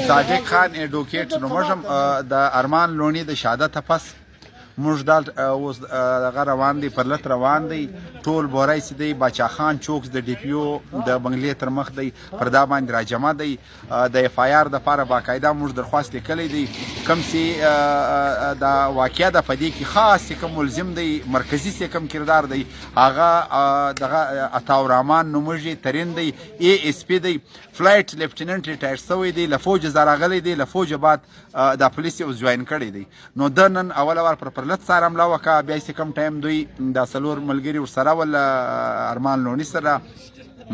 صادق خان ایډوکیټ نوموږم د ارمان لونی د شهادت پس موږ دلته اوس دغه روان دی پر لټ روان دی ټول بورای چې دی باچا خان چوک د ډي پی او د بنگلې تر مخ دی پر دا باندې راجمع دی د اف آی آر دپاره باقاعده موږ درخواست لیکلی دی کوم چې دا واقعه ده په دې کې خاص چې کوم ملزم دی مرکزي چې کوم کردار دی هغه دغه عطاء رحمان نوموږي ترین دی ای اس پی دی فلایټ لیفټیننټ ریټایر شوی دی له فوج ځای راغلی دی له فوج بعد د پولیس اوس جوین کړی دی نو د نن اوله وار پر لټ سره حمله وکړه بیا چې کوم ټایم دوی دا څلور ملګري ورسره ول ارمان لوني سره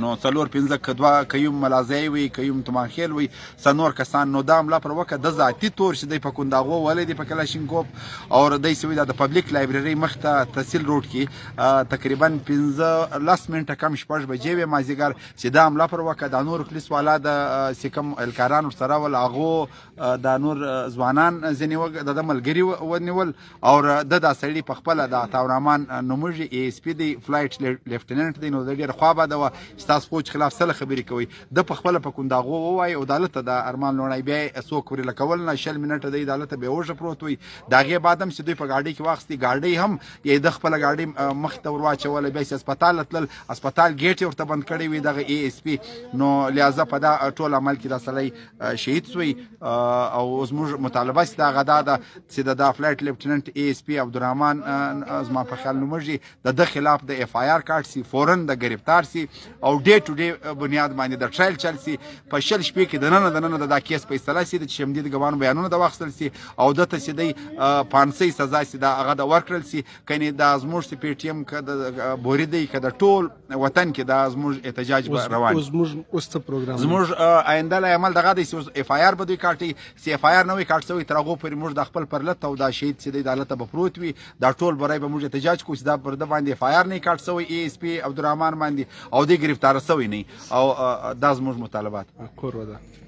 نو څلور پنځه دوه کيوم ملازی وي کيوم تمانخیل وي څنور کسان نو دا حمله پر وکړه د ذاتي طور چې دی په کونداغو ولې دی په کلاشینکوف او دی سوي د پبلک لایبرري مخ ته تحصیل روډ کې تقریبا 15 منټه کم شپږ بجې وې مازدیګر چې دا حمله پر وکړه د نور پولیس والا د سکم الکاران ورسره ول هغه د نور ځوانان ځینې د ملګري ونیول او د دا سړي په خپل د عطاء رحمان نوموږي ای اس پی دی فلایټ لیفټیننټ دی نو د ډېر خوا به ده ستاسو فوج خلاف سره خبرې کوي د په خپله په کونداغو ووایي عدالت ته د ارمان لونی بیا یې څوک ورې لکول نه 20 منټه دی عدالت ته بیا وږه پروت وي د هغې بعد هم چې دوی په ګاډۍ کې واخیستې ګاډۍ هم یې د خپله ګاډۍ مخې ته ور واچوله بیا چې اسپتال تلل اسپتال ګیټ یې ورته بند کړی وي دغه ای اس پي نو لهذا په دا ټول عمل کې دا سړی شهید سوی او زموږ مطالبه چې د هغه دا ده چې د دا فلایټ لیفټیننټ ای اس پي عبدالرحمن زما په خیال نوموږي د ده خلاف د اف آی آر کارت سي فورا د ګرفتار سي او ډے ټو ډے بنیاد باندې د ټرایل چل سي په شل شپې کې د نن د کیس فیصله سي د شمدي د ګوانو بیانونه د واخیستل سي او دته سي د پانسي سزا سي د هغه د ورکړل سي کني د ازموږ سي پی ټی ایم کده بوري دی کده ټول وطن کې د ازموږ احتجاج روان زموږ اوس ته پروګرام زموږ آینده عمل دغه د اف آی آر به دوی کاټي سی اف آی آر نوې کاټ سوی تر هغه پورې موږ د خپل پرلت او د شهید سي د عدالت به پروت وي دا ټول برای به موږ احتجاج کوو چې دا پر د باندې اف آی آر نه کاټ سوی ای اس پی عبدالرحمن باندې او د گرفتار سوی نه او دا زموږ مطالبات کور وده